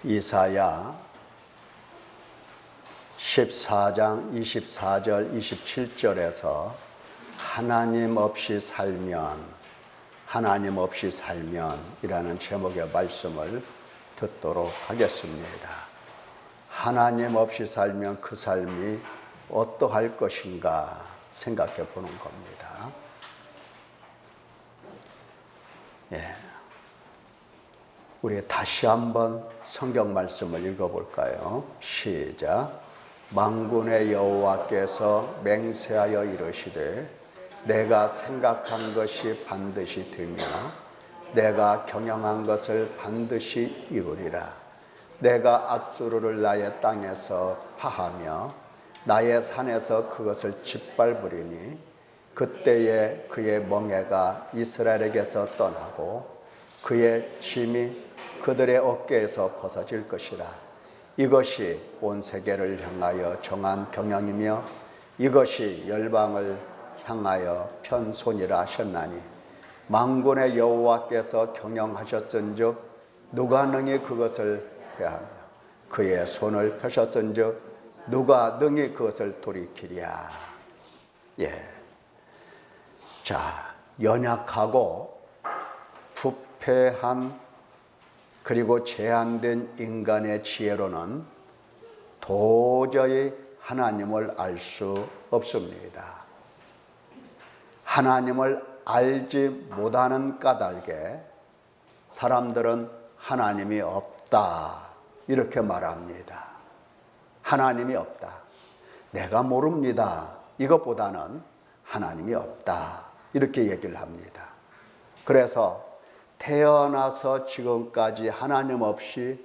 이사야 14장 24절 27절에서 하나님 없이 살면 이라는 제목의 말씀을 듣도록 하겠습니다. 하나님 없이 살면 그 삶이 어떠할 것인가 생각해 보는 겁니다. 우리 다시 한번 성경 말씀을 읽어볼까요? 시작. 만군의 여호와께서 맹세하여 이르시되 내가 생각한 것이 반드시 되며 내가 경영한 것을 반드시 이루리라. 내가 앗수르를 나의 땅에서 파하며 나의 산에서 그것을 짓밟으리니 그때에 그의 멍에가 이스라엘에게서 떠나고 그의 짐이 그들의 어깨에서 벗어질 것이라. 이것이 온 세계를 향하여 정한 경영이며 이것이 열방을 향하여 편손이라 하셨나니 만군의 여호와께서 경영하셨은즉 누가 능히 그것을 회하며 그의 손을 펴셨은즉 누가 능히 그것을 돌이키랴. 자, 연약하고 부패한 그리고 제한된 인간의 지혜로는 도저히 하나님을 알 수 없습니다. 하나님을 알지 못하는 까닭에 사람들은 하나님이 없다 이렇게 말합니다. 하나님이 없다. 내가 모릅니다. 이것보다는 하나님이 없다 이렇게 얘기를 합니다. 그래서 태어나서 지금까지 하나님 없이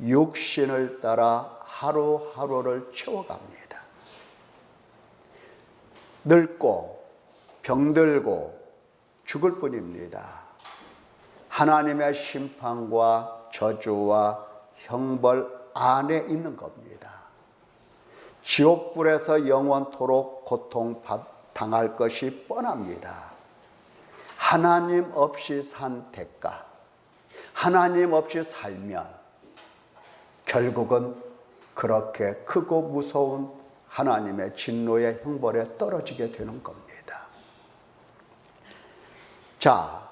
육신을 따라 하루하루를 채워갑니다. 늙고 병들고 죽을 뿐입니다. 하나님의 심판과 저주와 형벌 안에 있는 겁니다. 지옥불에서 영원토록 고통당할 것이 뻔합니다. 하나님 없이 산 대가, 하나님 없이 살면 결국은 그렇게 크고 무서운 하나님의 진노의 형벌에 떨어지게 되는 겁니다. 자,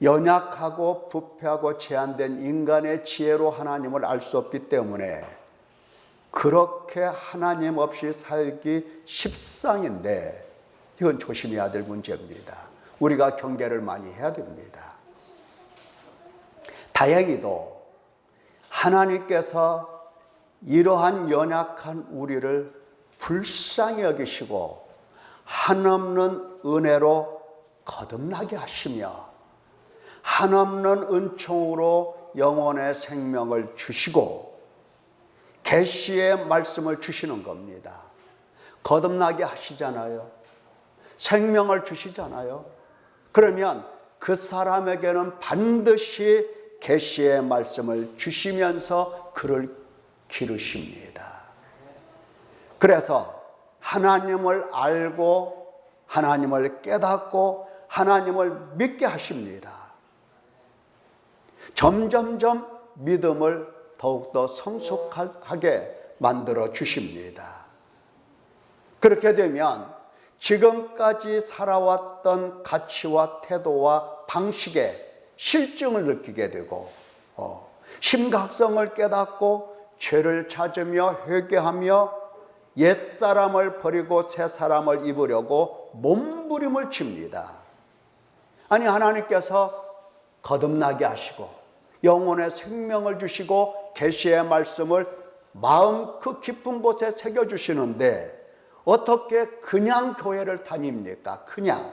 연약하고 부패하고 제한된 인간의 지혜로 하나님을 알 수 없기 때문에 그렇게 하나님 없이 살기 십상인데 이건 조심해야 될 문제입니다. 우리가 경계를 많이 해야 됩니다. 다행히도 하나님께서 이러한 연약한 우리를 불쌍히 여기시고 한없는 은혜로 거듭나게 하시며 한없는 은총으로 영혼의 생명을 주시고 계시의 말씀을 주시는 겁니다. 거듭나게 하시잖아요. 생명을 주시잖아요. 그러면 그 사람에게는 반드시 계시의 말씀을 주시면서 그를 기르십니다. 그래서 하나님을 알고 하나님을 깨닫고 하나님을 믿게 하십니다. 점점점 믿음을 더욱더 성숙하게 만들어 주십니다. 그렇게 되면 지금까지 살아왔던 가치와 태도와 방식에 실증을 느끼게 되고 심각성을 깨닫고 죄를 찾으며 회개하며 옛사람을 버리고 새사람을 입으려고 몸부림을 칩니다. 아니, 하나님께서 거듭나게 하시고 영혼의 생명을 주시고 계시의 말씀을 마음 그 깊은 곳에 새겨주시는데 어떻게 그냥 교회를 다닙니까? 그냥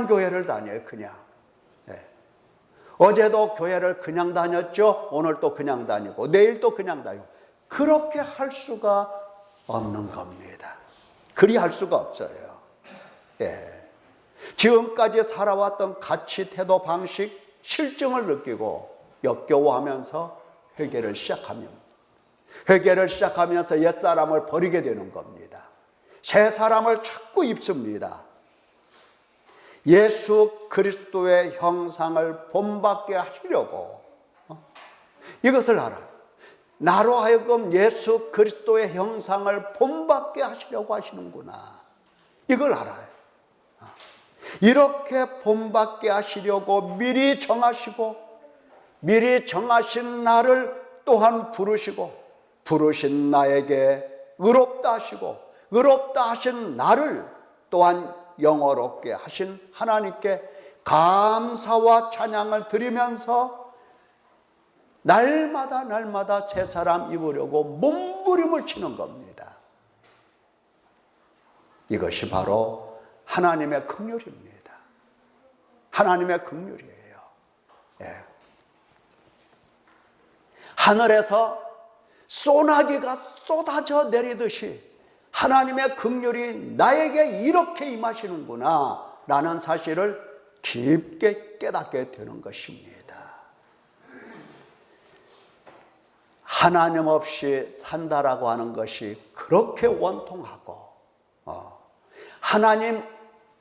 교회를 다녀요. 그냥. 어제도 교회를 그냥 다녔죠. 오늘 또 그냥 다니고 내일 또 그냥 다니고 그렇게 할 수가 없는 겁니다. 그리 할 수가 없어요. 지금까지 살아왔던 가치, 태도, 방식, 실증을 느끼고 역겨워하면서 회개를 시작하면서 옛사람을 버리게 되는 겁니다. 새 사람을 자꾸 입습니다. 예수 그리스도의 형상을 본받게 하시려고 이것을 알아요. 나로 하여금 예수 그리스도의 형상을 본받게 하시려고 하시는구나. 이걸 알아요. 이렇게 본받게 하시려고 미리 정하시고 미리 정하신 나를 또한 부르시고 부르신 나에게 의롭다 하시고 의롭다 하신 나를 또한 영어롭게 하신 하나님께 감사와 찬양을 드리면서 날마다 날마다 새 사람 입으려고 몸부림을 치는 겁니다. 이것이 바로 하나님의 긍휼입니다. 하나님의 긍휼이에요. 예. 하늘에서 소나기가 쏟아져 내리듯이 하나님의 긍휼이 나에게 이렇게 임하시는구나 라는 사실을 깊게 깨닫게 되는 것입니다. 하나님 없이 산다라고 하는 것이 그렇게 원통하고 하나님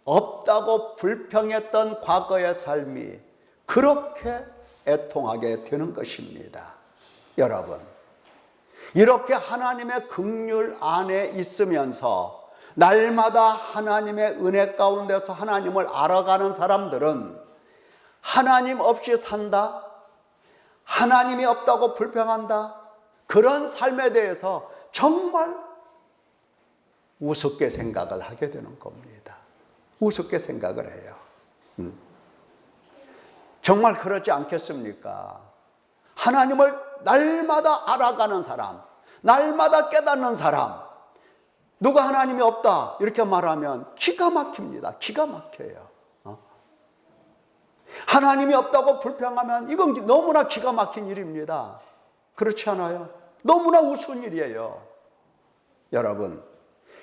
없다고 불평했던 과거의 삶이 그렇게 애통하게 되는 것입니다. 여러분, 이렇게 하나님의 긍휼 안에 있으면서 날마다 하나님의 은혜 가운데서 하나님을 알아가는 사람들은 하나님 없이 산다, 하나님이 없다고 불평한다, 그런 삶에 대해서 정말 우습게 생각을 하게 되는 겁니다. 우습게 생각을 해요. 정말 그렇지 않겠습니까? 하나님을 날마다 알아가는 사람, 날마다 깨닫는 사람, 누가 하나님이 없다 이렇게 말하면 기가 막힙니다. 기가 막혀요. 하나님이 없다고 불평하면 이건 너무나 기가 막힌 일입니다. 그렇지 않아요? 너무나 우스운 일이에요. 여러분,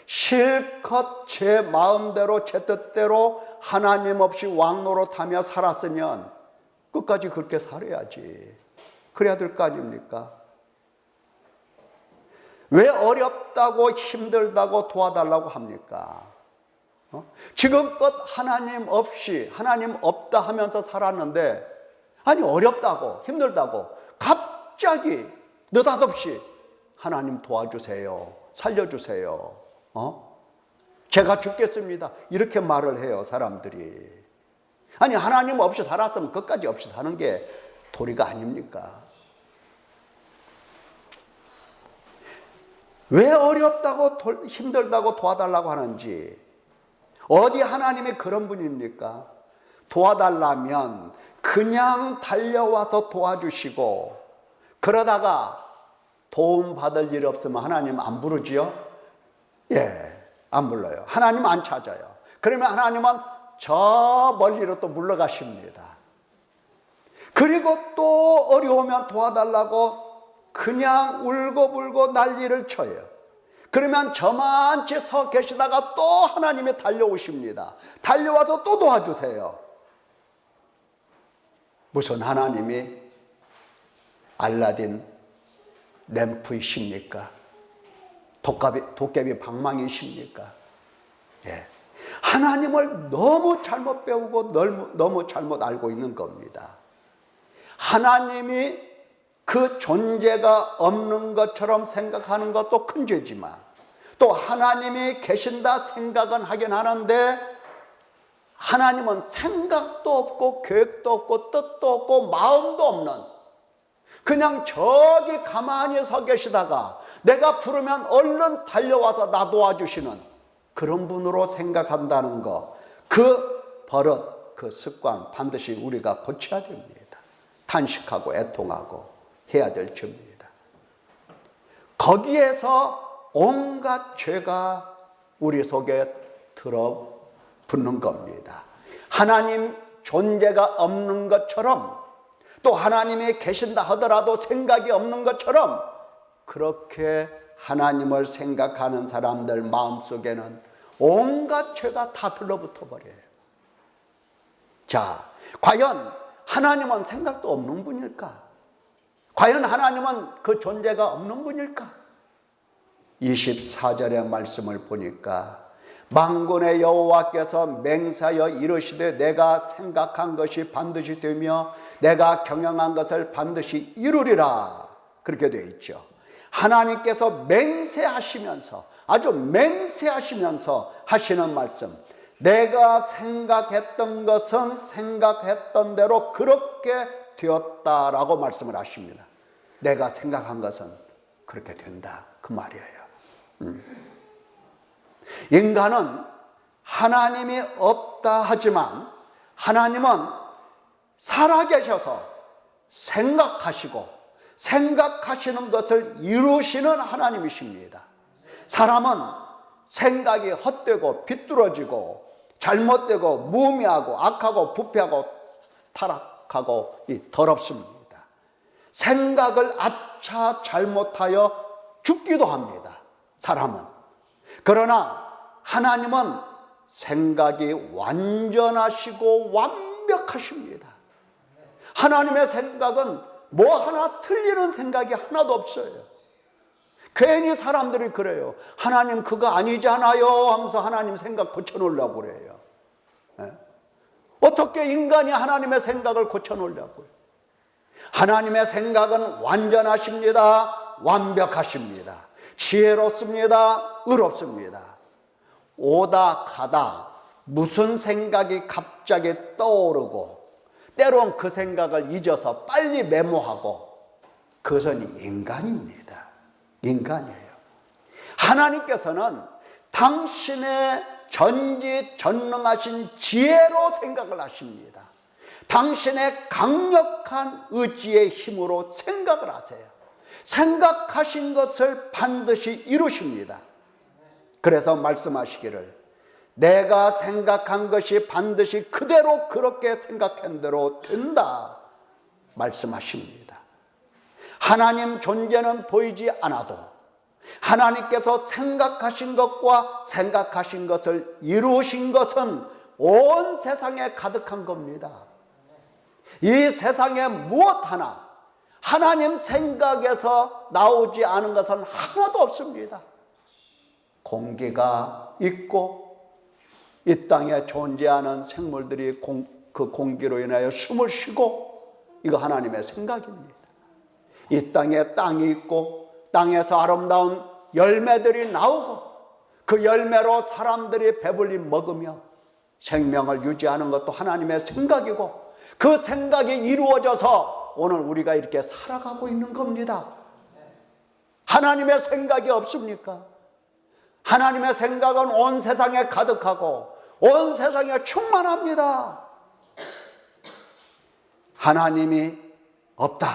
실컷 제 마음대로 제 뜻대로 하나님 없이 왕노릇하며 살았으면 끝까지 그렇게 살아야지. 그래야 될 거 아닙니까? 왜 어렵다고 힘들다고 도와달라고 합니까? 지금껏 하나님 없이 하나님 없다 하면서 살았는데 아니 어렵다고 힘들다고 갑자기 느닷없이 하나님 도와주세요, 살려주세요, 제가 죽겠습니다 이렇게 말을 해요 사람들이. 아니 하나님 없이 살았으면 끝까지 없이 사는 게 도리가 아닙니까? 왜 어렵다고 힘들다고 도와달라고 하는지, 어디 하나님이 그런 분입니까? 도와달라면 그냥 달려와서 도와주시고 그러다가 도움 받을 일 없으면 하나님 안 부르지요? 예, 안 불러요. 하나님 안 찾아요. 그러면 하나님은 저 멀리로 또 물러가십니다. 그리고 또 어려우면 도와달라고 그냥 울고불고 난리를 쳐요. 그러면 저만치 서 계시다가 또 하나님이 달려오십니다. 달려와서 또 도와주세요. 무슨 하나님이 알라딘 램프이십니까? 도깨비 방망이십니까? 예. 하나님을 너무 잘못 배우고 너무 잘못 알고 있는 겁니다. 하나님이 그 존재가 없는 것처럼 생각하는 것도 큰 죄지만 또 하나님이 계신다 생각은 하긴 하는데 하나님은 생각도 없고 계획도 없고 뜻도 없고 마음도 없는, 그냥 저기 가만히 서 계시다가 내가 부르면 얼른 달려와서 나 도와주시는 그런 분으로 생각한다는 거, 그 버릇, 그 습관 반드시 우리가 고쳐야 됩니다. 탄식하고 애통하고 해야 될 죄입니다. 거기에서 온갖 죄가 우리 속에 들어붙는 겁니다. 하나님 존재가 없는 것처럼, 또 하나님이 계신다 하더라도 생각이 없는 것처럼 그렇게 하나님을 생각하는 사람들 마음속에는 온갖 죄가 다 들러붙어 버려요. 자, 과연 하나님은 생각도 없는 분일까? 과연 하나님은 그 존재가 없는 분일까? 24절의 말씀을 보니까 만군의 여호와께서 맹세하여 이르시되 내가 생각한 것이 반드시 되며 내가 경영한 것을 반드시 이루리라. 그렇게 되어 있죠. 하나님께서 맹세하시면서, 아주 맹세하시면서 하시는 말씀. 내가 생각했던 것은 생각했던 대로 그렇게 되었다라고 말씀을 하십니다. 내가 생각한 것은 그렇게 된다, 그 말이에요. 인간은 하나님이 없다 하지만 하나님은 살아계셔서 생각하시고 생각하시는 것을 이루시는 하나님이십니다. 사람은 생각이 헛되고 비뚤어지고 잘못되고 무의미하고 악하고 부패하고 타락하고 더럽습니다. 생각을 아차 잘못하여 죽기도 합니다, 사람은. 그러나 하나님은 생각이 완전하시고 완벽하십니다. 하나님의 생각은 뭐 하나 틀리는 생각이 하나도 없어요. 괜히 사람들이 그래요. 하나님 그거 아니잖아요 하면서 하나님 생각 고쳐놓으려고 그래요. 어떻게 인간이 하나님의 생각을 고쳐놓으려고요? 하나님의 생각은 완전하십니다. 완벽하십니다. 지혜롭습니다. 의롭습니다. 오다 가다 무슨 생각이 갑자기 떠오르고 때론 그 생각을 잊어서 빨리 메모하고, 그것은 인간입니다. 인간이에요. 하나님께서는 당신의 전지전능하신 지혜로 생각을 하십니다. 당신의 강력한 의지의 힘으로 생각을 하세요. 생각하신 것을 반드시 이루십니다. 그래서 말씀하시기를 내가 생각한 것이 반드시 그대로 그렇게 생각한 대로 된다 말씀하십니다. 하나님 존재는 보이지 않아도 하나님께서 생각하신 것과 생각하신 것을 이루신 것은 온 세상에 가득한 겁니다. 이 세상에 무엇 하나 하나님 생각에서 나오지 않은 것은 하나도 없습니다. 공기가 있고 이 땅에 존재하는 생물들이 그 공기로 인하여 숨을 쉬고, 이거 하나님의 생각입니다. 이 땅에 땅이 있고 땅에서 아름다운 열매들이 나오고 그 열매로 사람들이 배불리 먹으며 생명을 유지하는 것도 하나님의 생각이고, 그 생각이 이루어져서 오늘 우리가 이렇게 살아가고 있는 겁니다. 하나님의 생각이 없습니까? 하나님의 생각은 온 세상에 가득하고 온 세상에 충만합니다. 하나님이 없다,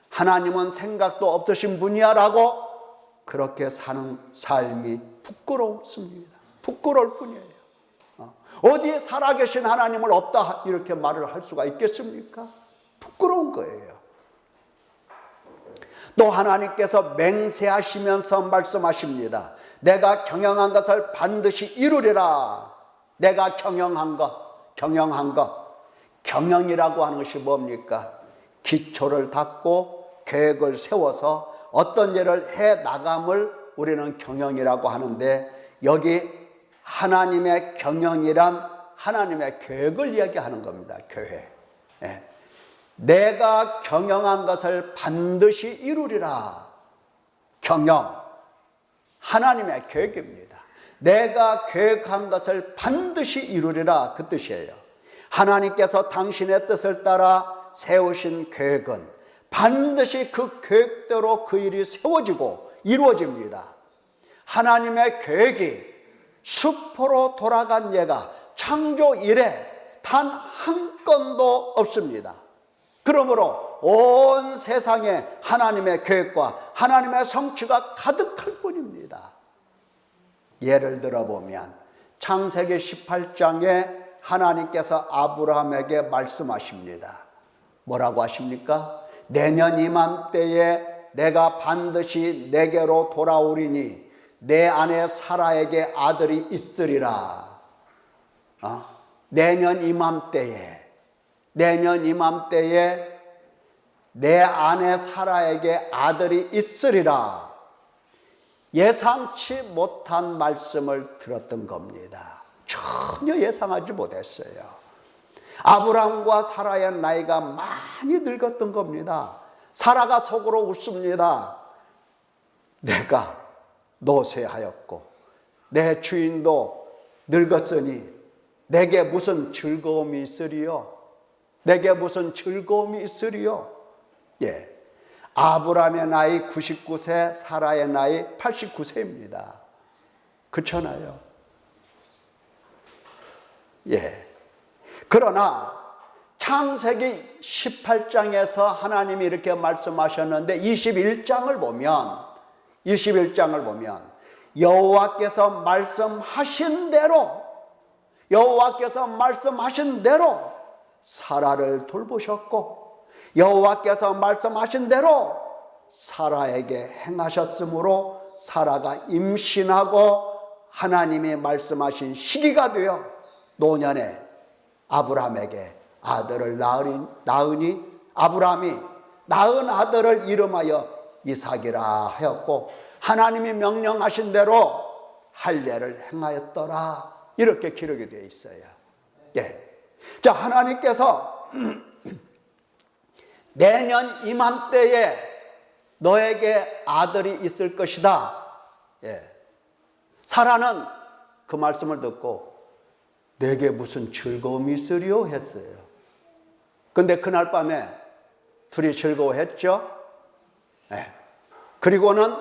하나님은 생각도 없으신 분이야 라고 그렇게 사는 삶이 부끄럽습니다. 부끄러울 뿐이에요. 어디에 살아계신 하나님을 없다 이렇게 말을 할 수가 있겠습니까? 부끄러운 거예요. 또 하나님께서 맹세하시면서 말씀하십니다. 내가 경영한 것을 반드시 이루리라. 내가 경영한 것, 경영이라고 하는 것이 뭡니까? 기초를 닦고 계획을 세워서 어떤 일을 해 나감을 우리는 경영이라고 하는데, 여기 하나님의 경영이란 하나님의 계획을 이야기하는 겁니다. 계획. 내가 경영한 것을 반드시 이루리라. 경영, 하나님의 계획입니다. 내가 계획한 것을 반드시 이루리라, 그 뜻이에요. 하나님께서 당신의 뜻을 따라 세우신 계획은 반드시 그 계획대로 그 일이 세워지고 이루어집니다. 하나님의 계획이 수포로 돌아간 예가 창조 이래 단 한 건도 없습니다. 그러므로 온 세상에 하나님의 계획과 하나님의 성취가 가득할 뿐입니다. 예를 들어보면 창세기 18장에 하나님께서 아브라함에게 말씀하십니다. 뭐라고 하십니까? 내년 이맘때에 내가 반드시 내게로 돌아오리니 내 아내 사라에게 아들이 있으리라. 내년 이맘때에 내 아내 사라에게 아들이 있으리라. 예상치 못한 말씀을 들었던 겁니다. 전혀 예상하지 못했어요. 아브라함과 사라의 나이가 많이 늙었던 겁니다. 사라가 속으로 웃습니다. 내가 노쇠하였고 내 주인도 늙었으니 내게 무슨 즐거움이 있으리요? 내게 무슨 즐거움이 있으리요? 예. 아브라함의 나이 99세, 사라의 나이 89세입니다. 그렇잖아요. 예. 그러나 창세기 18장에서 하나님이 이렇게 말씀하셨는데 21장을 보면 여호와께서 말씀하신 대로 사라를 돌보셨고 여호와께서 말씀하신 대로 사라에게 행하셨으므로 사라가 임신하고 하나님이 말씀하신 시기가 되어 노년에 아브라함에게 아들을 낳으니 아브라함이 낳은 아들을 이름하여 이삭이라 하였고 하나님이 명령하신 대로 할례를 행하였더라. 이렇게 기록이 되어 있어요. 예. 자, 하나님께서 내년 이맘때에 너에게 아들이 있을 것이다. 예. 사라는 그 말씀을 듣고 내게 무슨 즐거움이 있으리요? 했어요. 근데 그날 밤에 둘이 즐거워했죠? 예. 그리고는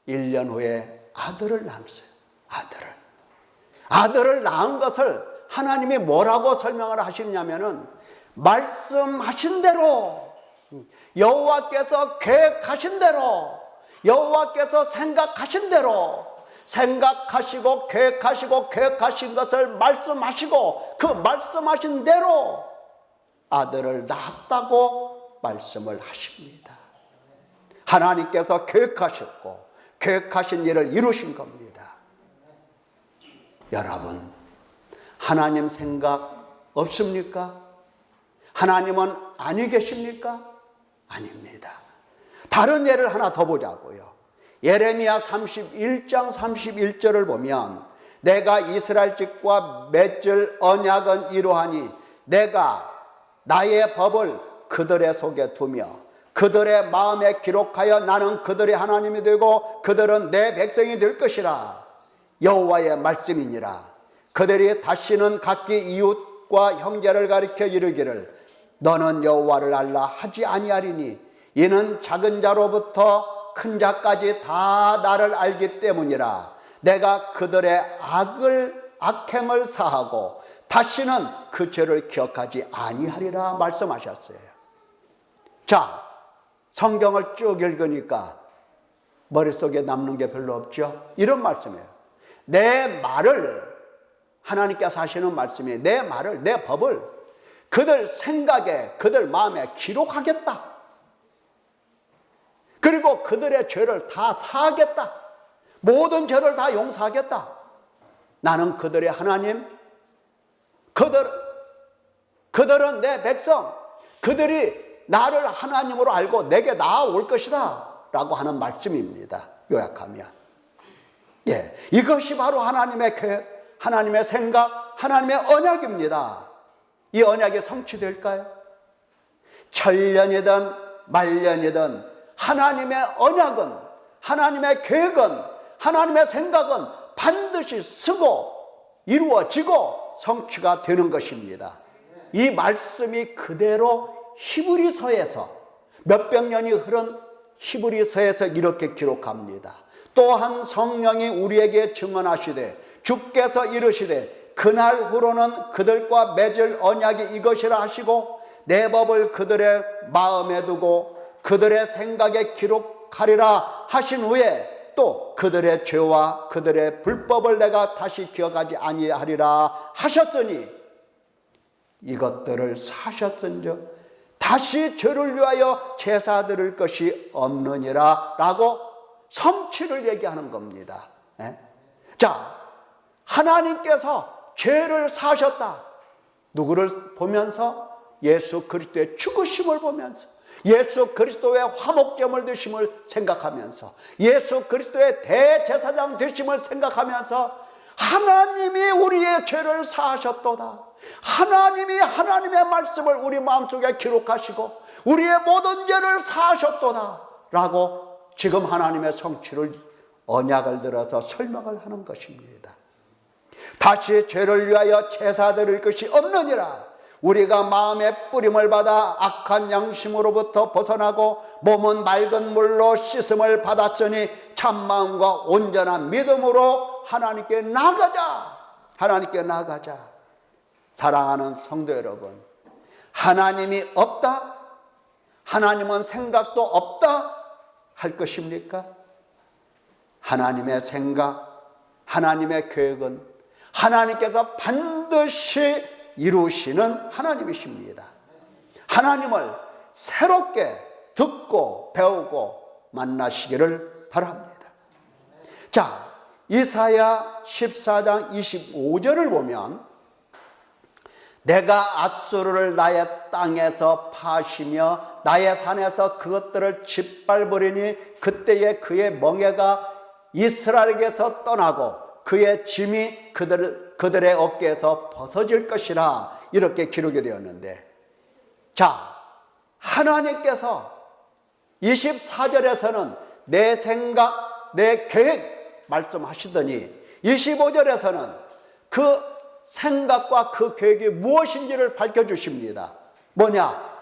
1년 후에 아들을 낳았어요. 아들을 낳은 것을 하나님이 뭐라고 설명을 하시냐면은 말씀하신 대로 여호와께서 계획하신 대로 여호와께서 생각하신 대로 생각하시고 계획하신 것을 말씀하시고 그 말씀하신 대로 아들을 낳았다고 말씀을 하십니다. 하나님께서 계획하셨고 계획하신 일을 이루신 겁니다. 여러분, 하나님 생각 없습니까? 하나님은 아니 계십니까? 아닙니다. 다른 예를 하나 더 보자고요. 예레미야 31장 31절을 보면 내가 이스라엘 집과 맺을 언약은 이러하니 내가 나의 법을 그들의 속에 두며 그들의 마음에 기록하여 나는 그들의 하나님이 되고 그들은 내 백성이 될 것이라. 여호와의 말씀이니라. 그들이 다시는 각기 이웃과 형제를 가리켜 이르기를 너는 여호와를 알라 하지 아니하리니 이는 작은 자로부터 큰 자까지 다 나를 알기 때문이라. 내가 그들의 악행을 사하고 다시는 그 죄를 기억하지 아니하리라 말씀하셨어요. 자, 성경을 쭉 읽으니까 머릿속에 남는 게 별로 없죠? 이런 말씀이에요. 내 말을, 하나님께서 하시는 말씀이 내 말을, 내 법을 그들 생각에, 그들 마음에 기록하겠다. 그리고 그들의 죄를 다 사하겠다. 모든 죄를 다 용서하겠다. 나는 그들의 하나님, 그들은 내 백성, 그들이 나를 하나님으로 알고 내게 나아올 것이다 라고 하는 말씀입니다. 요약하면. 예, 이것이 바로 하나님의 계획, 하나님의 생각, 하나님의 언약입니다. 이 언약이 성취될까요? 천년이든 말년이든 하나님의 언약은, 하나님의 계획은, 하나님의 생각은 반드시 쓰고 이루어지고 성취가 되는 것입니다. 이 말씀이 그대로 히브리서에서 몇백 년이 흐른 히브리서에서 이렇게 기록합니다. 또한 성령이 우리에게 증언하시되 주께서 이르시되 그날 후로는 그들과 맺을 언약이 이것이라 하시고 내 법을 그들의 마음에 두고 그들의 생각에 기록하리라 하신 후에 또 그들의 죄와 그들의 불법을 내가 다시 기억하지 아니하리라 하셨으니 이것들을 사셨은즉 다시 죄를 위하여 제사 드릴 것이 없느니라 라고 성취를 얘기하는 겁니다. 자, 하나님께서 죄를 사셨다. 누구를 보면서? 예수 그리스도의 죽으심을 보면서, 예수 그리스도의 화목제물 되심을 생각하면서, 예수 그리스도의 대제사장 되심을 생각하면서 하나님이 우리의 죄를 사하셨도다. 하나님이 하나님의 말씀을 우리 마음속에 기록하시고 우리의 모든 죄를 사하셨도다 라고 지금 하나님의 성취를 언약을 들어서 설명을 하는 것입니다. 다시 죄를 위하여 제사 드릴 것이 없느니라. 우리가 마음의 뿌림을 받아 악한 양심으로부터 벗어나고 몸은 맑은 물로 씻음을 받았으니 참마음과 온전한 믿음으로 하나님께 나아가자. 하나님께 나아가자. 사랑하는 성도 여러분, 하나님이 없다? 하나님은 생각도 없다? 할 것입니까? 하나님의 생각, 하나님의 계획은 하나님께서 반드시 이루시는 하나님이십니다. 하나님을 새롭게 듣고 배우고 만나시기를 바랍니다. 자, 이사야 14장 25절을 보면 내가 앗수르를 나의 땅에서 파시며 나의 산에서 그것들을 짓밟으리니 그때에 그의 멍에가 이스라엘에게서 떠나고 그의 짐이 그들의 어깨에서 벗어질 것이라 이렇게 기록이 되었는데, 자, 하나님께서 24절에서는 내 생각, 내 계획 말씀하시더니 25절에서는 그 생각과 그 계획이 무엇인지를 밝혀주십니다. 뭐냐?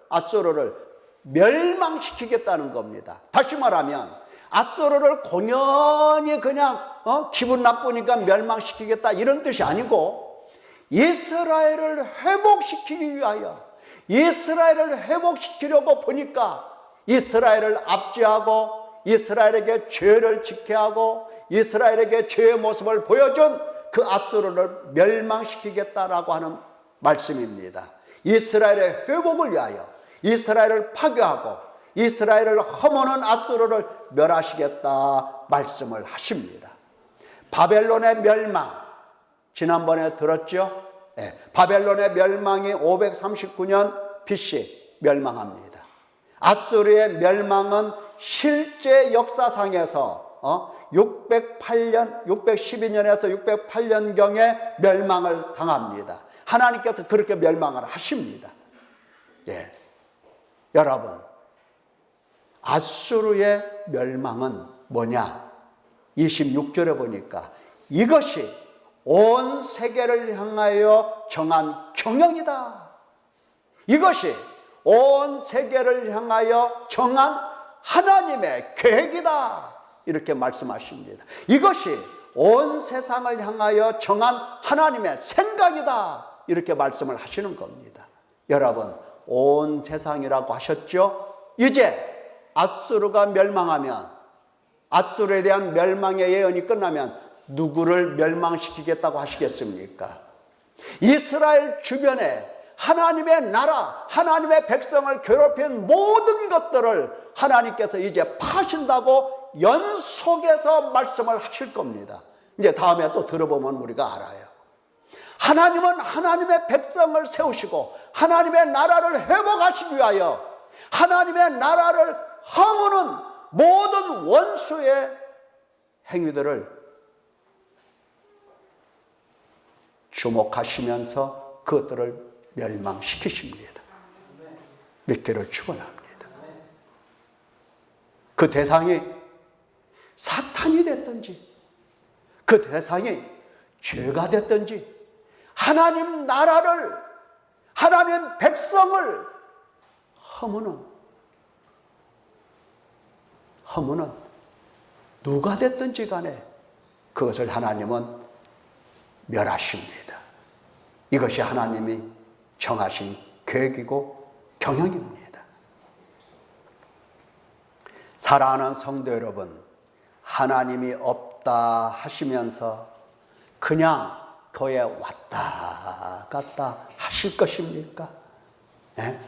앗수르를 멸망시키겠다는 겁니다. 다시 말하면 앗수르를 공연히 그냥 기분 나쁘니까 멸망시키겠다 이런 뜻이 아니고 이스라엘을 회복시키기 위하여, 이스라엘을 회복시키려고 보니까 이스라엘을 압제하고 이스라엘에게 죄를 짓게 하고 이스라엘에게 죄의 모습을 보여준 그 앗수르를 멸망시키겠다라고 하는 말씀입니다. 이스라엘의 회복을 위하여 이스라엘을 파괴하고 이스라엘을 허무는 앗수르를 멸하시겠다 말씀을 하십니다. 바벨론의 멸망, 지난번에 들었죠? 네, 바벨론의 mel망이 539년 BC 멸망합니다. 앗수르의 멸망은 실제 역사상에서 612년에서 608년경에 멸망을 당합니다. 하나님께서 그렇게 멸망을 하십니다. 예. 여러분, 앗수르의 멸망은 뭐냐? 26절에 보니까 이것이 온 세계를 향하여 정한 경영이다. 이것이 온 세계를 향하여 정한 하나님의 계획이다. 이렇게 말씀하십니다. 이것이 온 세상을 향하여 정한 하나님의 생각이다. 이렇게 말씀을 하시는 겁니다. 여러분, 온 세상이라고 하셨죠? 이제 앗수르가 멸망하면, 앗수르에 대한 멸망의 예언이 끝나면 누구를 멸망시키겠다고 하시겠습니까? 이스라엘 주변에 하나님의 나라, 하나님의 백성을 괴롭힌 모든 것들을 하나님께서 이제 파신다고 연속해서 말씀을 하실 겁니다. 이제 다음에 또 들어보면 우리가 알아요. 하나님은 하나님의 백성을 세우시고 하나님의 나라를 회복하시기 위하여 하나님의 나라를 허무는 모든 원수의 행위들을 주목하시면서 그것들을 멸망시키십니다. 믿기를 축원합니다. 그 대상이 사탄이 됐든지 그 대상이 죄가 됐든지 하나님 나라를, 하나님 백성을 허무는 누가 됐든지 간에 그것을 하나님은 멸하십니다. 이것이 하나님이 정하신 계획이고 경영입니다. 사랑하는 성도 여러분, 하나님이 없다 하시면서 그냥 교회 왔다 갔다 하실 것입니까? 네?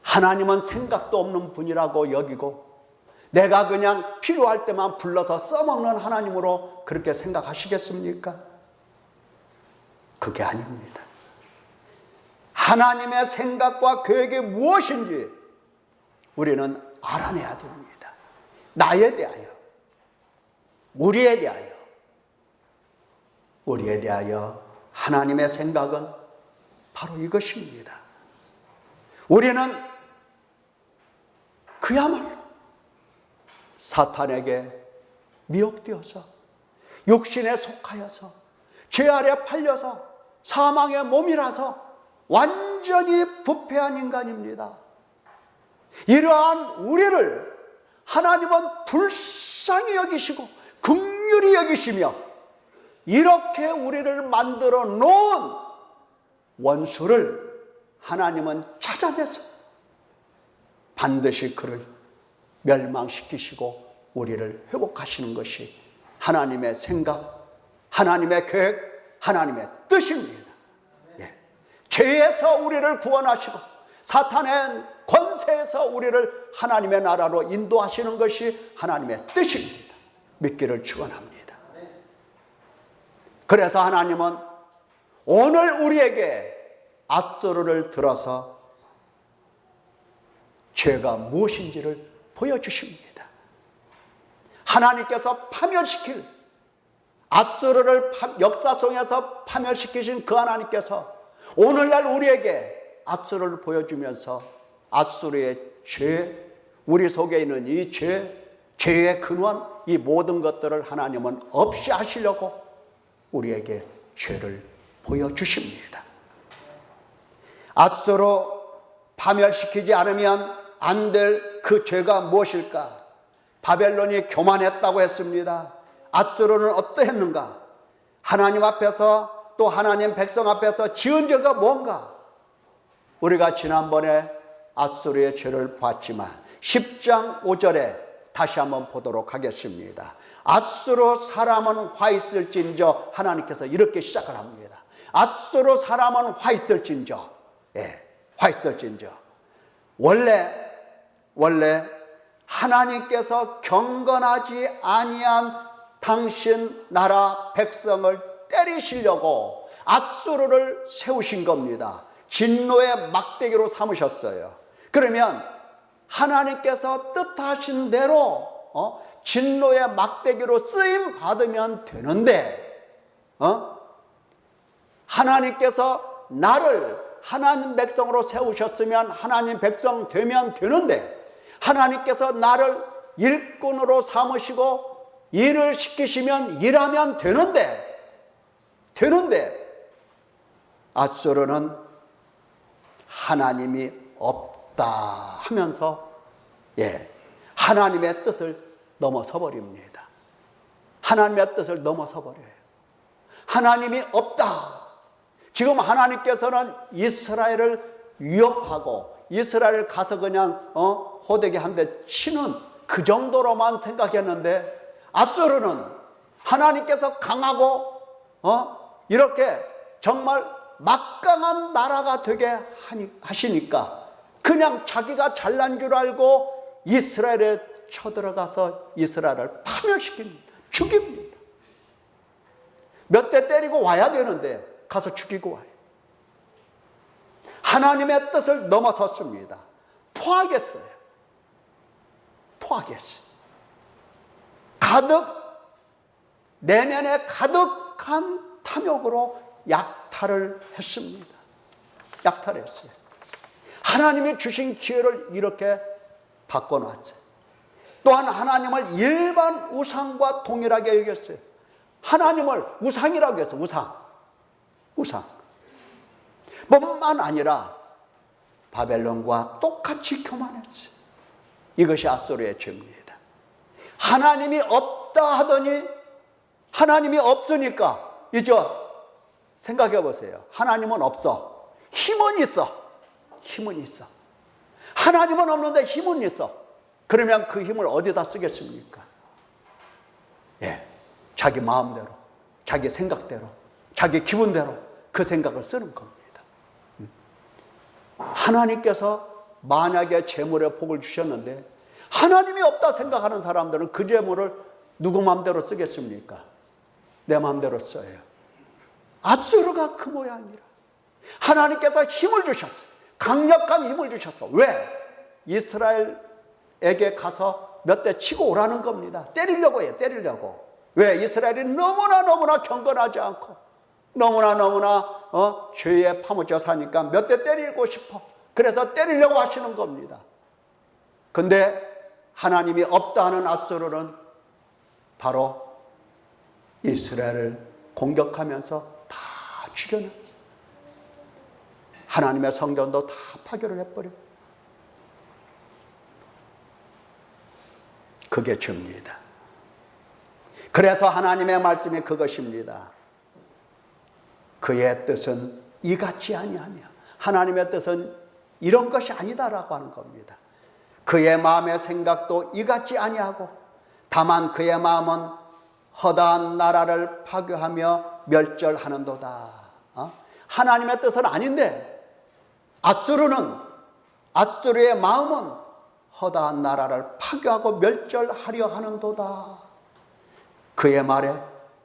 하나님은 생각도 없는 분이라고 여기고 내가 그냥 필요할 때만 불러서 써먹는 하나님으로 그렇게 생각하시겠습니까? 그게 아닙니다. 하나님의 생각과 계획이 무엇인지 우리는 알아내야 됩니다. 나에 대하여, 우리에 대하여 하나님의 생각은 바로 이것입니다. 우리는 그야말로 사탄에게 미혹되어서, 육신에 속하여서, 죄 아래 팔려서, 사망의 몸이라서 완전히 부패한 인간입니다. 이러한 우리를 하나님은 불쌍히 여기시고 긍휼히 여기시며, 이렇게 우리를 만들어 놓은 원수를 하나님은 찾아내서 반드시 그를 멸망시키시고 우리를 회복하시는 것이 하나님의 생각, 하나님의 계획, 하나님의 뜻입니다. 예. 죄에서 우리를 구원하시고 사탄의 권세에서 우리를 하나님의 나라로 인도하시는 것이 하나님의 뜻입니다. 믿기를 축원합니다. 그래서 하나님은 오늘 우리에게 앗수르를 들어서 죄가 무엇인지를 보여주십니다. 하나님께서 파멸시킬, 앗수르를 역사 속에서 파멸시키신 그 하나님께서 오늘날 우리에게 앗수르를 보여주면서 앗수르의 죄, 우리 속에 있는 이 죄, 죄의 근원, 이 모든 것들을 하나님은 없이 하시려고 우리에게 죄를 보여주십니다. 앗수르 파멸시키지 않으면 안 될 그 죄가 무엇일까? 바벨론이 교만했다고 했습니다. 앗수르는 어떠했는가? 하나님 앞에서, 또 하나님 백성 앞에서 지은 죄가 뭔가? 우리가 지난번에 앗수르의 죄를 봤지만 10장 5절에 다시 한번 보도록 하겠습니다. 앗수르 사람은 화 있을진저, 하나님께서 이렇게 시작을 합니다. 앗수르 사람은 화 있을진저, 화 있을진저. 원래 하나님께서 경건하지 아니한 당신 나라 백성을 때리시려고 앗수르를 세우신 겁니다. 진노의 막대기로 삼으셨어요. 그러면 하나님께서 뜻하신 대로 진노의 막대기로 쓰임 받으면 되는데, 하나님께서 나를 하나님 백성으로 세우셨으면 하나님 백성 되면 되는데, 하나님께서 나를 일꾼으로 삼으시고 일을 시키시면 일하면 되는데 앗수르는 하나님이 없다 하면서 하나님의 뜻을 넘어서 버립니다. 하나님의 뜻을 넘어서 버려요. 하나님이 없다. 지금 하나님께서는 이스라엘을 위협하고 이스라엘 가서 그냥 호되게 한 대 치는 그 정도로만 생각했는데, 앗수르는 하나님께서 강하고 이렇게 정말 막강한 나라가 되게 하시니까 그냥 자기가 잘난 줄 알고 이스라엘에 쳐들어가서 이스라엘을 파멸시킵니다. 죽입니다. 몇 대 때리고 와야 되는데 가서 죽이고 와요. 하나님의 뜻을 넘어섰습니다. 포하겠어요. 내면에 가득한 탐욕으로 약탈을 했습니다. 약탈했어요. 하나님이 주신 기회를 이렇게 바꿔놨어요. 또한 하나님을 일반 우상과 동일하게 여겼어요. 하나님을 우상이라고 했어요. 우상. 뿐만 아니라 바벨론과 똑같이 교만했어요. 이것이 앗수르의 죄입니다. 하나님이 없다 하더니 하나님이 없으니까 이제 생각해 보세요. 하나님은 없어. 힘은 있어. 하나님은 없는데 힘은 있어. 그러면 그 힘을 어디다 쓰겠습니까? 자기 마음대로, 자기 생각대로, 자기 기분대로 그 생각을 쓰는 겁니다. 하나님께서 만약에 재물의 복을 주셨는데 하나님이 없다 생각하는 사람들은 그 재물을 누구 마음대로 쓰겠습니까? 내 마음대로 써요. 앗수르가 그 모양이라. 하나님께서 힘을 주셨어. 강력한 힘을 주셨어. 왜? 이스라엘 에게 가서 몇 대 치고 오라는 겁니다. 때리려고 해요. 때리려고. 왜? 이스라엘이 너무나 경건하지 않고 너무나 죄에 파묻혀 사니까 몇 대 때리고 싶어. 그래서 때리려고 하시는 겁니다. 근데 하나님이 없다 하는 앗수르는 바로 이스라엘을 공격하면서 다 죽여놨어요. 하나님의 성전도 다 파괴를 해버려요. 그게 죄입니다. 그래서 하나님의 말씀이 그것입니다. 그의 뜻은 이같이 아니하며 하나님의 뜻은 이런 것이 아니다라고 하는 겁니다. 그의 마음의 생각도 이같이 아니하고 다만 그의 마음은 허다한 나라를 파괴하며 멸절하는도다. 하나님의 뜻은 아닌데 앗수르의 마음은 허다한 나라를 파괴하고 멸절하려 하는도다. 그의 말에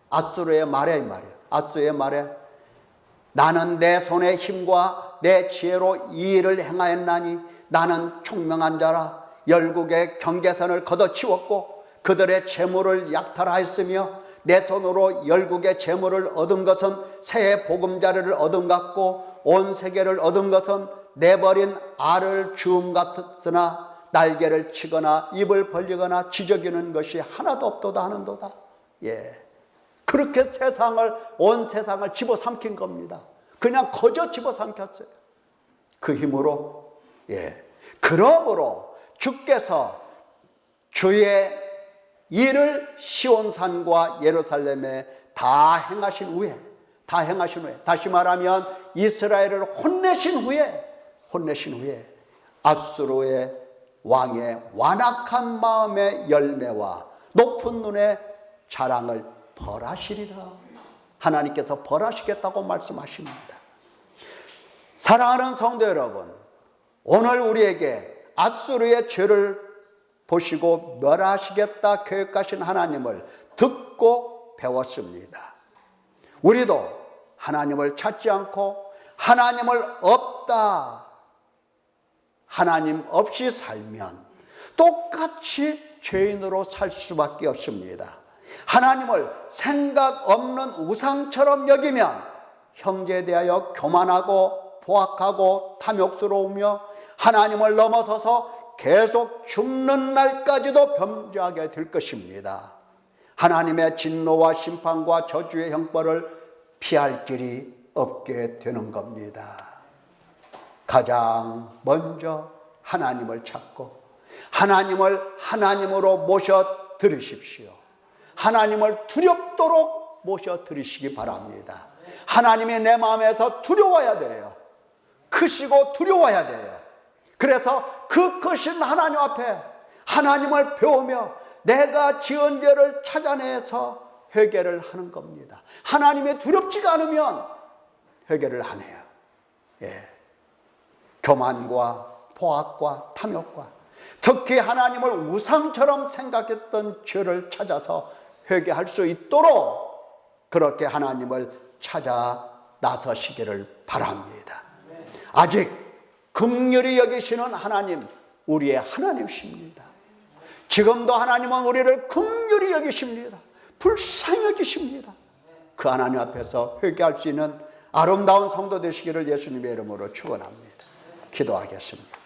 앗수르의 말에 앗수르의 말에 나는 내 손의 힘과 내 지혜로 이 일을 행하였나니 나는 총명한 자라. 열국의 경계선을 걷어치웠고 그들의 재물을 약탈하였으며 내 손으로 열국의 재물을 얻은 것은 새의 보금자리를 얻은 같고 온 세계를 얻은 것은 내버린 알을 주움 같으나 날개를 치거나 입을 벌리거나 지저귀는 것이 하나도 없도다 하는도다. 예, 그렇게 온 세상을 집어삼킨 겁니다. 그냥 거저 집어삼켰어요. 그 힘으로. 그러므로 주께서 주의 일을 시온산과 예루살렘에 다 행하신 후에 다시 말하면 이스라엘을 혼내신 후에 앗수르의 왕의 완악한 마음의 열매와 높은 눈의 자랑을 벌하시리라. 하나님께서 벌하시겠다고 말씀하십니다. 사랑하는 성도 여러분, 오늘 우리에게 앗수르의 죄를 보시고 멸하시겠다 계획하신 하나님을 듣고 배웠습니다. 우리도 하나님을 찾지 않고 하나님을 없다, 하나님 없이 살면 똑같이 죄인으로 살 수밖에 없습니다. 하나님을 생각 없는 우상처럼 여기면 형제에 대하여 교만하고 포악하고 탐욕스러우며 하나님을 넘어서서 계속 죽는 날까지도 범죄하게 될 것입니다. 하나님의 진노와 심판과 저주의 형벌을 피할 길이 없게 되는 겁니다. 가장 먼저 하나님을 찾고 하나님을 하나님으로 모셔 드리십시오. 하나님을 두렵도록 모셔 드리시기 바랍니다. 하나님이 내 마음에서 두려워야 돼요. 크시고 두려워야 돼요. 그래서 그 크신 하나님 앞에 하나님을 배우며 내가 지은 죄를 찾아내서 회개를 하는 겁니다. 하나님이 두렵지가 않으면 회개를 안 해요. 교만과 포악과 탐욕과 특히 하나님을 우상처럼 생각했던 죄를 찾아서 회개할 수 있도록 그렇게 하나님을 찾아 나서시기를 바랍니다. 아직 긍휼히 여기시는 하나님, 우리의 하나님이십니다. 지금도 하나님은 우리를 긍휼히 여기십니다. 불쌍히 여기십니다. 그 하나님 앞에서 회개할 수 있는 아름다운 성도 되시기를 예수님의 이름으로 축원합니다. 기도하겠습니다.